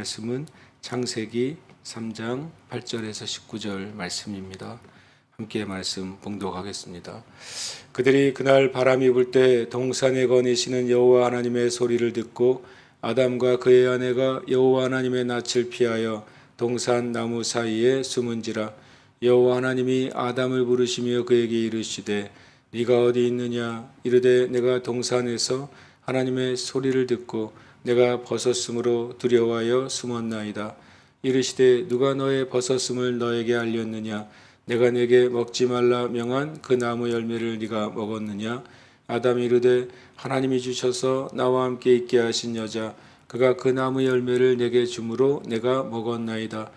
말씀은 창세기 3장 8절에서 19절 말씀입니다. 함께 말씀 봉독하겠습니다. 그들이 그날 바람이 불 때 동산에 거니시는 여호와 하나님의 소리를 듣고 아담과 그의 아내가 여호와 하나님의 낯을 피하여 동산 나무 사이에 숨은지라. 여호와 하나님이 아담을 부르시며 그에게 이르시되 네가 어디 있느냐. 이르되 내가 동산에서 하나님의 소리를 듣고 내가 벗었으므로 두려워하여 숨었나이다. 이르시되 누가 너의 벗었음을 너에게 알렸느냐. 내가 내게 먹지 말라 명한 그 나무 열매를 네가 먹었느냐. 아담이 이르되 하나님이 주셔서 나와 함께 있게 하신 여자 그가 그 나무 열매를 내게 주므로 내가 먹었나이다.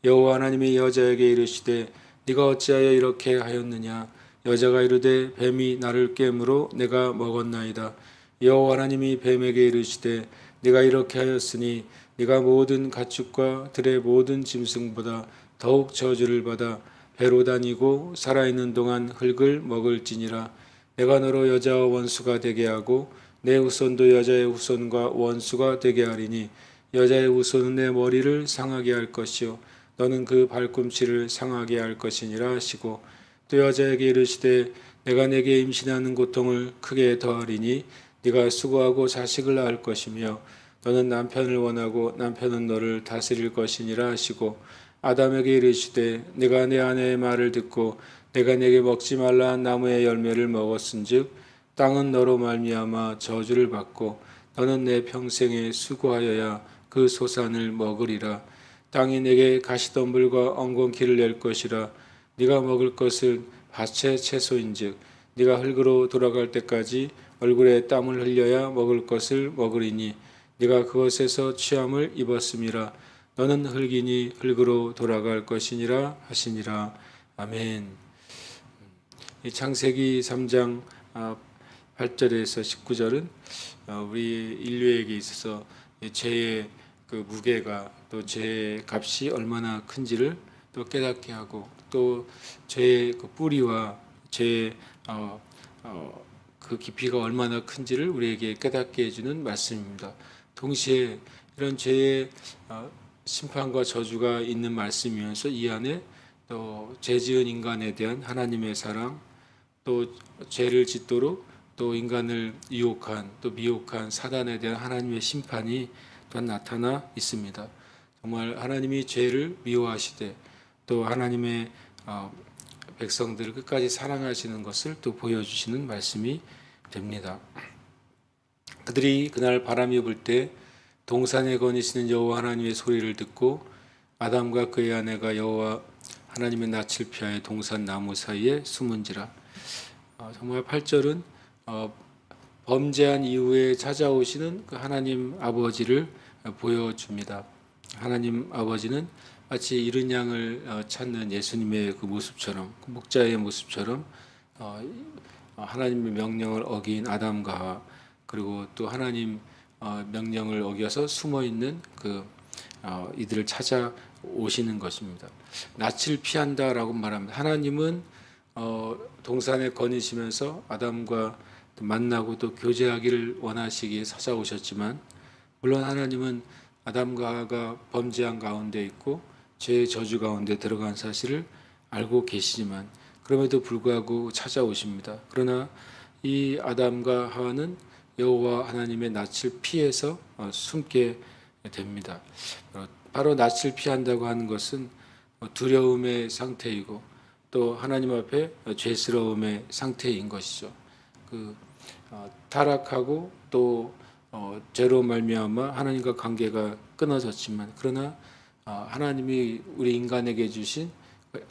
여호와 하나님이 여자에게 이르시되 네가 어찌하여 이렇게 하였느냐. 여자가 이르되 뱀이 나를 깨므로 내가 먹었나이다. 여호와 하나님이 뱀에게 이르시되 네가 이렇게 하였으니 네가 모든 가축과 들의 모든 짐승보다 더욱 저주를 받아 배로 다니고 살아있는 동안 흙을 먹을지니라. 내가 너로 여자와 원수가 되게 하고 내 후손도 여자의 후손과 원수가 되게 하리니 여자의 후손은 내 머리를 상하게 할 것이요 너는 그 발꿈치를 상하게 할 것이니라 하시고 또 여자에게 이르시되 내가 내게 임신하는 고통을 크게 더하리니 네가 수고하고 자식을 낳을 것이며 너는 남편을 원하고 남편은 너를 다스릴 것이니라 하시고 아담에게 이르시되 내가 내 아내의 말을 듣고 내가 내게 먹지 말라 한 나무의 열매를 먹었은즉 땅은 너로 말미암아 저주를 받고 너는 내 평생에 수고하여야 그 소산을 먹으리라. 땅이 내게 가시덤불과 엉겅퀴를 낼 것이라. 네가 먹을 것은 밭의 채소인즉 네가 흙으로 돌아갈 때까지 얼굴에 땀을 흘려야 먹을 것을 먹으리니 네가 그것에서 취함을 입었음이라. 너는 흙이니 흙으로 돌아갈 것이니라 하시니라. 아멘. 이 창세기 3장 8절에서 19절은 우리 인류에게 있어서 죄의 그 무게가 또 죄의 값이 얼마나 큰지를 또 깨닫게 하고 또 죄의 그 뿌리와 죄의 그 깊이가 얼마나 큰지를 우리에게 깨닫게 해주는 말씀입니다. 동시에 이런 죄의 심판과 저주가 있는 말씀이면서 이 안에 또 죄지은 인간에 대한 하나님의 사랑, 또 죄를 짓도록 또 인간을 유혹한 또 미혹한 사단에 대한 하나님의 심판이 또 나타나 있습니다. 정말 하나님이 죄를 미워하시되 또 하나님의 백성들을 끝까지 사랑하시는 것을 또 보여주시는 말씀이 됩니다. 그들이 그날 바람이 불 때 동산에 거니시는 여호와 하나님의 소리를 듣고 아담과 그의 아내가 여호와 하나님의 낯을 피하여 동산 나무 사이에 숨은지라. 정말 8절은 범죄한 이후에 찾아오시는 그 하나님 아버지를 보여줍니다. 하나님 아버지는 마치 이른 양을 찾는 예수님의 그 모습처럼, 그 목자의 모습처럼 하나님의 명령을 어긴 아담과 하와, 그리고 또 하나님 명령을 어겨서 숨어 있는 그 이들을 찾아오시는 것입니다. 낯을 피한다라고 말합니다. 하나님은 동산에 거니시면서 아담과 만나고 또 교제하기를 원하시기에 찾아오셨지만, 물론 하나님은 아담과 하와가 범죄한 가운데 있고 죄의 저주 가운데 들어간 사실을 알고 계시지만 그럼에도 불구하고 찾아오십니다. 그러나 이 아담과 하와는 여호와 하나님의 낯을 피해서 숨게 됩니다. 바로 낯을 피한다고 하는 것은 두려움의 상태이고 또 하나님 앞에 죄스러움의 상태인 것이죠. 타락하고 또 죄로 말미암아 하나님과 관계가 끊어졌지만 그러나 하나님이 우리 인간에게 주신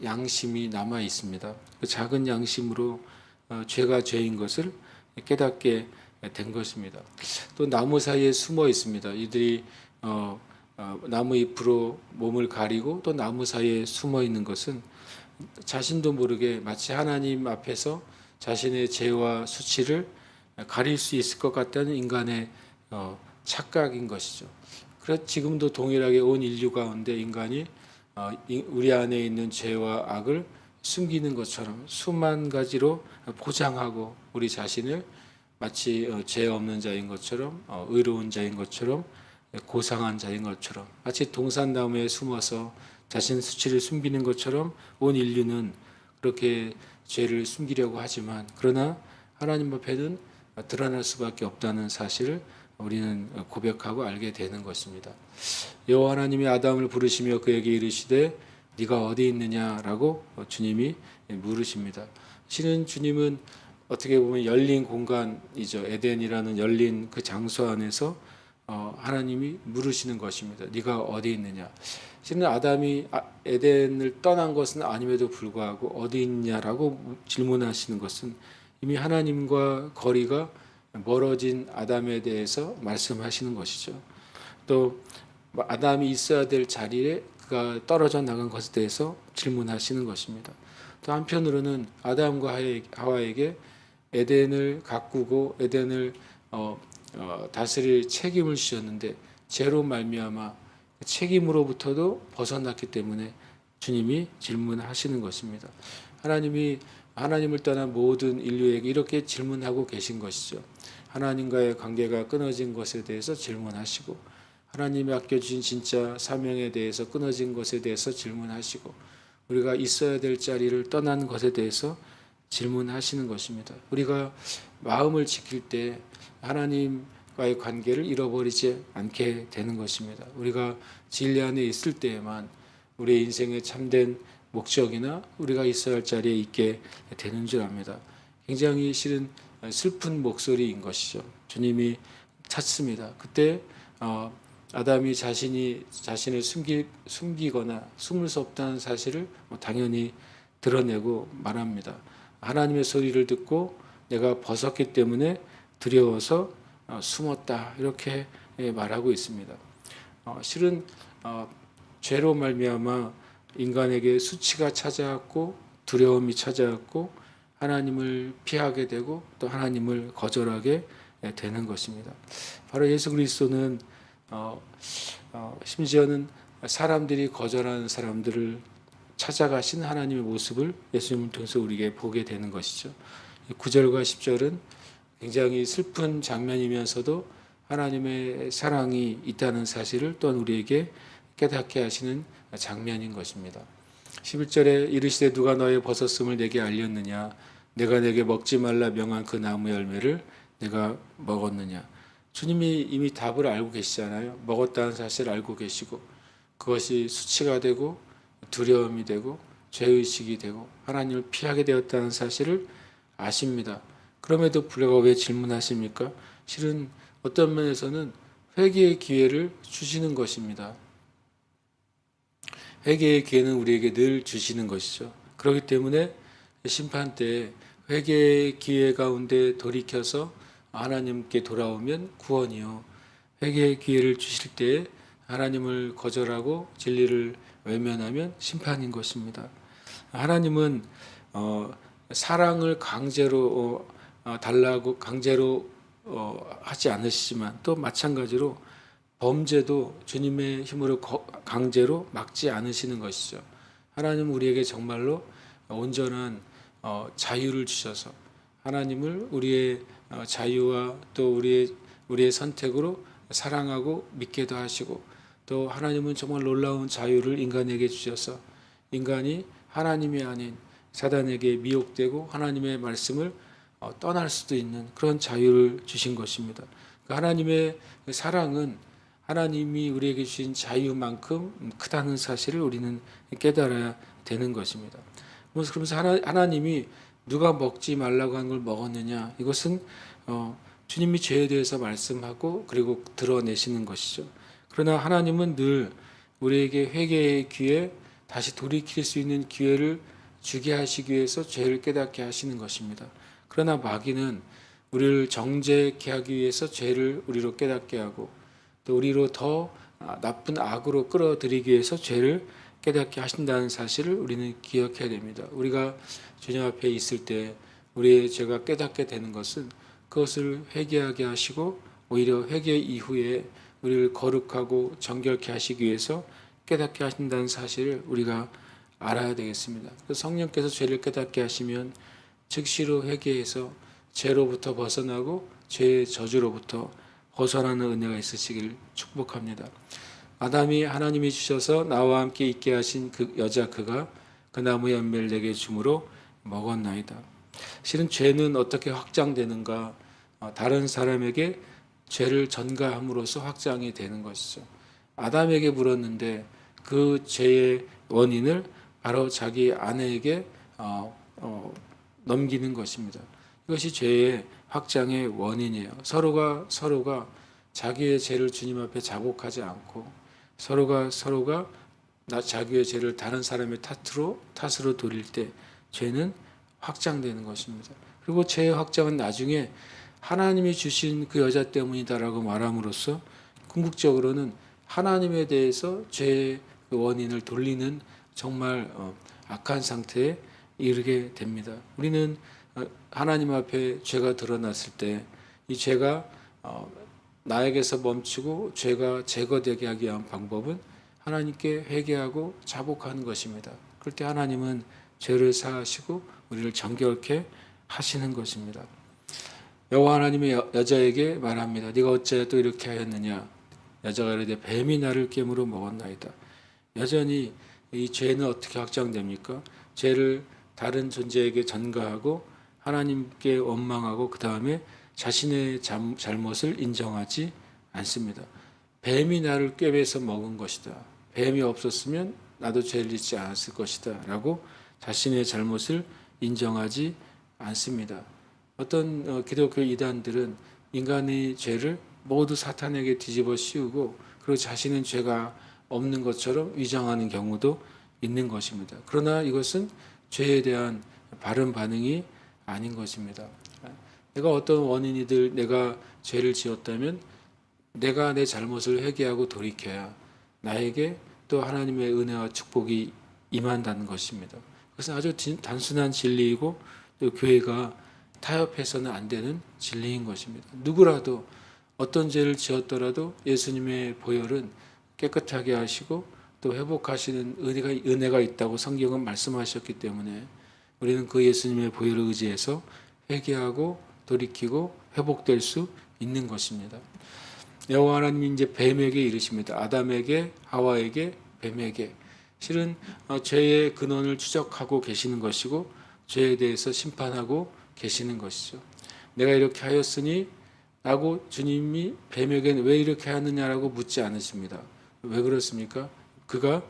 양심이 남아 있습니다. 그 작은 양심으로 죄가 죄인 것을 깨닫게 된 것입니다. 또 나무 사이에 숨어 있습니다. 이들이 나무 잎으로 몸을 가리고 또 나무 사이에 숨어 있는 것은 자신도 모르게 마치 하나님 앞에서 자신의 죄와 수치를 가릴 수 있을 것 같다는 인간의 착각인 것이죠. 그래서 지금도 동일하게 온 인류 가운데 인간이 우리 안에 있는 죄와 악을 숨기는 것처럼 수만 가지로 포장하고 우리 자신을 마치 죄 없는 자인 것처럼 의로운 자인 것처럼 고상한 자인 것처럼, 마치 동산나무에 숨어서 자신 수치를 숨기는 것처럼 온 인류는 그렇게 죄를 숨기려고 하지만, 그러나 하나님 앞에는 드러날 수밖에 없다는 사실을 우리는 고백하고 알게 되는 것입니다. 여호와 하나님이 아담을 부르시며 그에게 이르시되 네가 어디 있느냐라고 주님이 물으십니다. 실은 주님은 어떻게 보면 열린 공간이죠. 에덴이라는 열린 그 장소 안에서 하나님이 물으시는 것입니다. 네가 어디 있느냐. 실은 아담이 에덴을 떠난 것은 아님에도 불구하고 어디 있냐라고 질문하시는 것은 이미 하나님과 거리가 멀어진 아담에 대해서 말씀하시는 것이죠. 또 아담이 있어야 될 자리에 그가 떨어져 나간 것에 대해서 질문하시는 것입니다. 또 한편으로는 아담과 하와에게 에덴을 가꾸고 에덴을 다스릴 책임을 주셨는데 죄로 말미암아 책임으로부터도 벗어났기 때문에 주님이 질문하시는 것입니다. 하나님이 하나님을 떠난 모든 인류에게 이렇게 질문하고 계신 것이죠. 하나님과의 관계가 끊어진 것에 대해서 질문하시고, 하나님이 아껴주신 진짜 사명에 대해서 끊어진 것에 대해서 질문하시고, 우리가 있어야 될 자리를 떠난 것에 대해서 질문하시는 것입니다. 우리가 마음을 지킬 때 하나님과의 관계를 잃어버리지 않게 되는 것입니다. 우리가 진리 안에 있을 때에만 우리의 인생의 참된 목적이나 우리가 있어야 할 자리에 있게 되는 줄 압니다. 굉장히 실은 슬픈 목소리인 것이죠. 주님이 찾습니다. 그때 아담이 자신을 숨기거나 숨을 수 없다는 사실을 당연히 드러내고 말합니다. 하나님의 소리를 듣고 내가 벗었기 때문에 두려워서 숨었다, 이렇게 말하고 있습니다. 실은 죄로 말미암아 인간에게 수치가 찾아왔고 두려움이 찾아왔고 하나님을 피하게 되고 또 하나님을 거절하게 되는 것입니다. 바로 예수 그리스도는 심지어는 사람들이 거절하는 사람들을 찾아가신 하나님의 모습을 예수님을 통해서 우리에게 보게 되는 것이죠. 9절과 10절은 굉장히 슬픈 장면이면서도 하나님의 사랑이 있다는 사실을 또한 우리에게 깨닫게 하시는 장면인 것입니다. 11절에 이르시되 누가 너의 벗었음을 내게 알렸느냐, 내가 내게 먹지 말라 명한 그 나무 열매를 내가 먹었느냐. 주님이 이미 답을 알고 계시잖아요. 먹었다는 사실을 알고 계시고 그것이 수치가 되고 두려움이 되고 죄의식이 되고 하나님을 피하게 되었다는 사실을 아십니다. 그럼에도 불구하고 왜 질문하십니까? 실은 어떤 면에서는 회개의 기회를 주시는 것입니다. 회개의 기회는 우리에게 늘 주시는 것이죠. 그렇기 때문에 심판 때 회개의 기회 가운데 돌이켜서 하나님께 돌아오면 구원이요, 회개의 기회를 주실 때에 하나님을 거절하고 진리를 외면하면 심판인 것입니다. 하나님은 사랑을 강제로 달라고 강제로 하지 않으시지만 또 마찬가지로 범죄도 주님의 힘으로 강제로 막지 않으시는 것이죠. 하나님은 우리에게 정말로 온전한 자유를 주셔서 하나님을 우리의 자유와 또 우리의 선택으로 사랑하고 믿게도 하시고, 또 하나님은 정말 놀라운 자유를 인간에게 주셔서 인간이 하나님이 아닌 사단에게 미혹되고 하나님의 말씀을 떠날 수도 있는 그런 자유를 주신 것입니다. 하나님의 사랑은 하나님이 우리에게 주신 자유만큼 크다는 사실을 우리는 깨달아야 되는 것입니다. 그러면서 하나님이 누가 먹지 말라고 한 걸 먹었느냐, 이것은 주님이 죄에 대해서 말씀하고 그리고 드러내시는 것이죠. 그러나 하나님은 늘 우리에게 회개의 기회, 다시 돌이킬 수 있는 기회를 주게 하시기 위해서 죄를 깨닫게 하시는 것입니다. 그러나 마귀는 우리를 정죄케 하기 위해서 죄를 우리로 깨닫게 하고 또 우리로 더 나쁜 악으로 끌어들이기 위해서 죄를 깨닫게 하신다는 사실을 우리는 기억해야 됩니다. 우리가 주님 앞에 있을 때 우리의 죄가 깨닫게 되는 것은 그것을 회개하게 하시고 오히려 회개 이후에 우리를 거룩하고 정결케 하시기 위해서 깨닫게 하신다는 사실을 우리가 알아야 되겠습니다. 성령께서 죄를 깨닫게 하시면 즉시로 회개해서 죄로부터 벗어나고 죄의 저주로부터 벗어나는 은혜가 있으시길 축복합니다. 아담이 하나님이 주셔서 나와 함께 있게 하신 그 여자 그가 그 나무의 열매를 내게 주므로 먹었나이다. 실은 죄는 어떻게 확장되는가? 다른 사람에게 죄를 전가함으로써 확장이 되는 것이죠. 아담에게 물었는데 그 죄의 원인을 바로 자기 아내에게 넘기는 것입니다. 이것이 죄의 확장의 원인이에요. 서로가 자기의 죄를 주님 앞에 자복하지 않고 서로가 자기의 죄를 다른 사람의 탓으로 돌릴 때 죄는 확장되는 것입니다. 그리고 죄의 확장은 나중에 하나님이 주신 그 여자 때문이다라고 말함으로써 궁극적으로는 하나님에 대해서 죄의 원인을 돌리는 정말 악한 상태에 이르게 됩니다. 우리는 하나님 앞에 죄가 드러났을 때 이 죄가 나에게서 멈추고 죄가 제거되게 하기 위한 방법은 하나님께 회개하고 자복하는 것입니다. 그럴 때 하나님은 죄를 사하시고 우리를 정결케 하시는 것입니다. 여호와 하나님이 여자에게 말합니다. 네가 어찌하여 또 이렇게 하였느냐? 여자가 이르되 뱀이 나를 깨물어 먹었나이다. 여전히 이 죄는 어떻게 확장됩니까? 죄를 다른 존재에게 전가하고 하나님께 원망하고 그 다음에 자신의 잘못을 인정하지 않습니다. 뱀이 나를 꿰매서 먹은 것이다. 뱀이 없었으면 나도 죄를 짓지 않았을 것이다. 라고 자신의 잘못을 인정하지 않습니다. 어떤 기독교 이단들은 인간의 죄를 모두 사탄에게 뒤집어 씌우고 그리고 자신은 죄가 없는 것처럼 위장하는 경우도 있는 것입니다. 그러나 이것은 죄에 대한 바른 반응이 아닌 것입니다. 내가 어떤 원인이든 내가 죄를 지었다면 내가 내 잘못을 회개하고 돌이켜야 나에게 또 하나님의 은혜와 축복이 임한다는 것입니다. 그것은 아주 단순한 진리이고 또 교회가 타협해서는 안 되는 진리인 것입니다. 누구라도 어떤 죄를 지었더라도 예수님의 보혈은 깨끗하게 하시고 또 회복하시는 은혜가 있다고 성경은 말씀하셨기 때문에 우리는 그 예수님의 보혈을 의지해서 회개하고 돌이키고 회복될 수 있는 것입니다. 여호와 하나님이 이제 뱀에게 이르십니다. 아담에게, 하와에게, 뱀에게. 실은 죄의 근원을 추적하고 계시는 것이고 죄에 대해서 심판하고 계시는 것이죠. 내가 이렇게 하였으니 라고 주님이 뱀에게는 왜 이렇게 하느냐라고 묻지 않으십니다. 왜 그렇습니까? 그가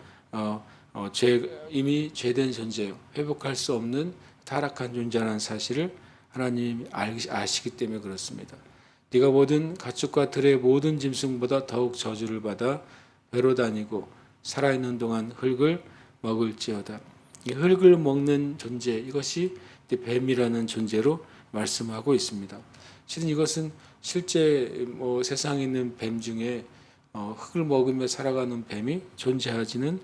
이미 죄된 존재요. 회복할 수 없는 타락한 존재라는 사실을 하나님이 아시기 때문에 그렇습니다. 네가 모든 가축과 들의 모든 짐승보다 더욱 저주를 받아 배로 다니고 살아있는 동안 흙을 먹을지어다. 이 흙을 먹는 존재, 이것이 뱀이라는 존재로 말씀하고 있습니다. 실은 이것은 실제 세상에 있는 뱀 중에 흙을 먹으며 살아가는 뱀이 존재하지는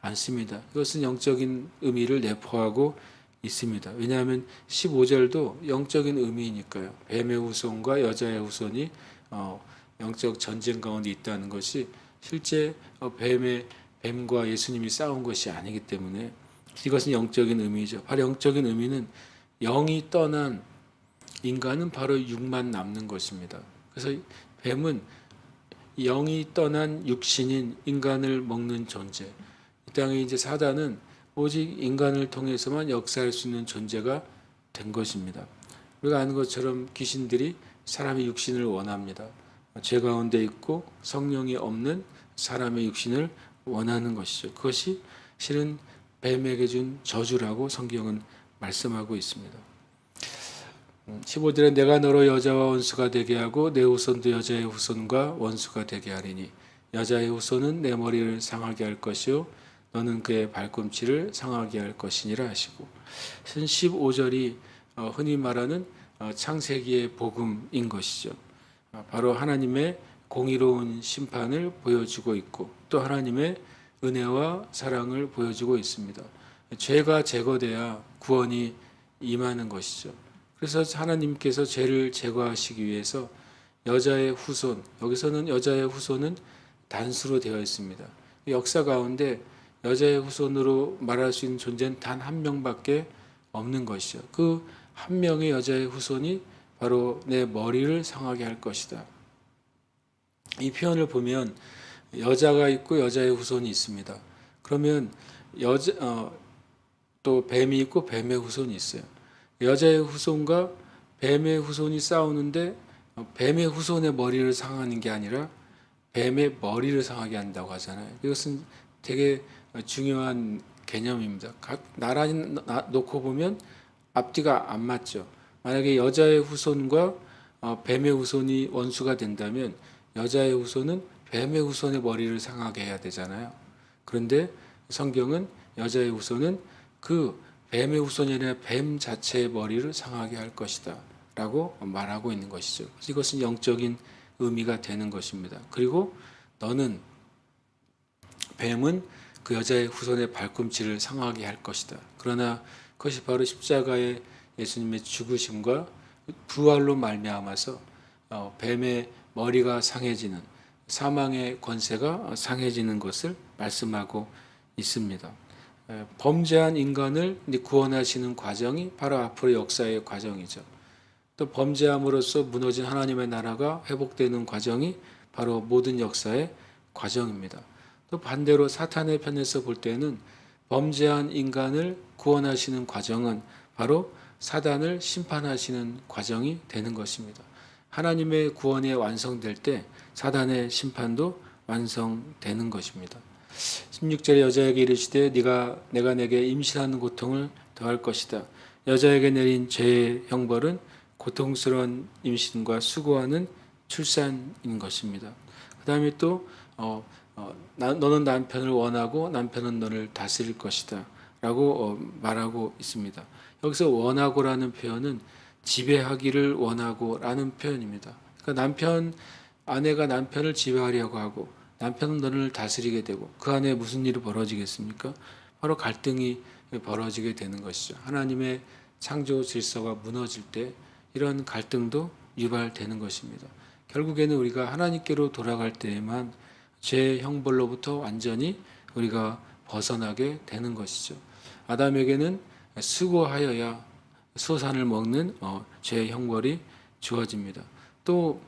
않습니다. 이것은 영적인 의미를 내포하고 있습니다. 왜냐하면 15절도 영적인 의미이니까요. 뱀의 후손과 여자의 후손이 영적 전쟁 가운데 있다는 것이 실제 뱀과 예수님이 싸운 것이 아니기 때문에 이것은 영적인 의미죠. 바로 영적인 의미는 영이 떠난 인간은 바로 육만 남는 것입니다. 그래서 뱀은 영이 떠난 육신인 인간을 먹는 존재. 이 땅에 이제 사단은 오직 인간을 통해서만 역사할 수 있는 존재가 된 것입니다. 우리가 아는 것처럼 귀신들이 사람의 육신을 원합니다. 죄 가운데 있고 성령이 없는 사람의 육신을 원하는 것이죠. 그것이 실은 뱀에게 준 저주라고 성경은 말씀하고 있습니다. 15절에 내가 너로 여자와 원수가 되게 하고 내 후손도 여자의 후손과 원수가 되게 하리니 여자의 후손은 내 머리를 상하게 할 것이요 너는 그의 발꿈치를 상하게 할 것이니라 하시고 15절이 흔히 말하는 창세기의 복음인 것이죠. 바로 하나님의 공의로운 심판을 보여주고 있고 또 하나님의 은혜와 사랑을 보여주고 있습니다. 죄가 제거돼야 구원이 임하는 것이죠. 그래서 하나님께서 죄를 제거하시기 위해서 여자의 후손, 여기서는 여자의 후손은 단수로 되어 있습니다. 역사 가운데 여자의 후손으로 말할 수 있는 존재는 단 한 명밖에 없는 것이죠. 그 한 명의 여자의 후손이 바로 내 머리를 상하게 할 것이다. 이 표현을 보면 여자가 있고 여자의 후손이 있습니다. 그러면 또 뱀이 있고 뱀의 후손이 있어요. 여자의 후손과 뱀의 후손이 싸우는데 뱀의 후손의 머리를 상하는 게 아니라 뱀의 머리를 상하게 한다고 하잖아요. 이것은 되게 중요한 개념입니다. 나란히 놓고 보면 앞뒤가 안 맞죠. 만약에 여자의 후손과 뱀의 후손이 원수가 된다면 여자의 후손은 뱀의 후손의 머리를 상하게 해야 되잖아요. 그런데 성경은 여자의 후손은 그 뱀의 후손이 아니라 뱀 자체의 머리를 상하게 할 것이다 라고 말하고 있는 것이죠. 이것은 영적인 의미가 되는 것입니다. 그리고 너는 뱀은 그 여자의 후손의 발꿈치를 상하게 할 것이다. 그러나 그것이 바로 십자가의 예수님의 죽으심과 부활로 말미암아서 뱀의 머리가 상해지는 사망의 권세가 상해지는 것을 말씀하고 있습니다. 범죄한 인간을 구원하시는 과정이 바로 앞으로 역사의 과정이죠. 또 범죄함으로써 무너진 하나님의 나라가 회복되는 과정이 바로 모든 역사의 과정입니다. 또 반대로 사탄의 편에서 볼 때는 범죄한 인간을 구원하시는 과정은 바로 사단을 심판하시는 과정이 되는 것입니다. 하나님의 구원이 완성될 때 사단의 심판도 완성되는 것입니다. 16절에 여자에게 이르시되 내가 내게 임신하는 고통을 더할 것이다. 여자에게 내린 죄의 형벌은 고통스러운 임신과 수고하는 출산인 것입니다. 그 다음에 또 너는 남편을 원하고 남편은 너를 다스릴 것이다 라고 말하고 있습니다. 여기서 원하고라는 표현은 지배하기를 원하고 라는 표현입니다. 그러니까 아내가 남편을 지배하려고 하고 남편은 너를 다스리게 되고 그 안에 무슨 일이 벌어지겠습니까? 바로 갈등이 벌어지게 되는 것이죠. 하나님의 창조 질서가 무너질 때 이런 갈등도 유발되는 것입니다. 결국에는 우리가 하나님께로 돌아갈 때에만 죄 형벌로부터 완전히 우리가 벗어나게 되는 것이죠. 아담에게는 수고하여야 수산을 먹는 죄 형벌이 주어집니다. 또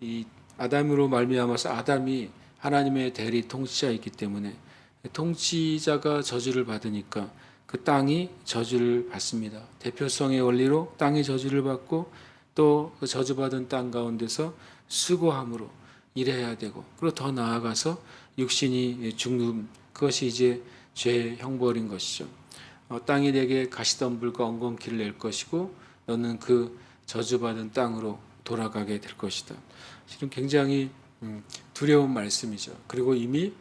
이 아담으로 말미암아서 아담이 하나님의 대리 통치자이기 때문에 통치자가 저주를 받으니까 그 땅이 저주를 받습니다. 대표성의 원리로 땅이 저주를 받고 또 그 저주받은 땅 가운데서 수고함으로 일해야 되고 그리고 더 나아가서 육신이 죽는 그것이 이제 죄의 형벌인 것이죠. 땅이 내게 가시덤불과 엉겅퀴를 낼 것이고 너는 그 저주받은 땅으로 돌아가게 될 것이다. 실은 굉장히 두려운 말씀이죠. 그리고 이미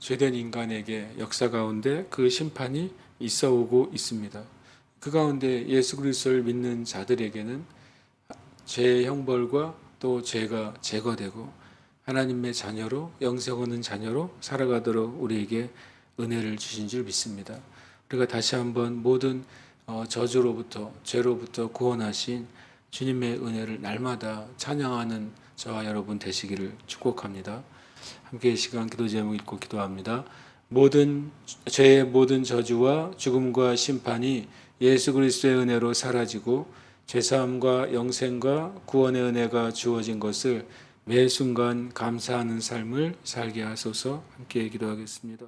죄된 인간에게 역사 가운데 그 심판이 있어 오고 있습니다. 그 가운데 예수 그리스도를 믿는 자들에게는 죄의 형벌과 또 죄가 제거되고 하나님의 자녀로 영생 얻는 자녀로 살아가도록 우리에게 은혜를 주신 줄 믿습니다. 우리가 다시 한번 모든 저주로부터 죄로부터 구원하신 주님의 은혜를 날마다 찬양하는 저와 여러분 되시기를 축복합니다. 함께 이 시간 기도 제목 읽고 기도합니다. 죄의 모든 저주와 죽음과 심판이 예수 그리스도의 은혜로 사라지고 죄사함과 영생과 구원의 은혜가 주어진 것을 매 순간 감사하는 삶을 살게 하소서. 함께 기도하겠습니다.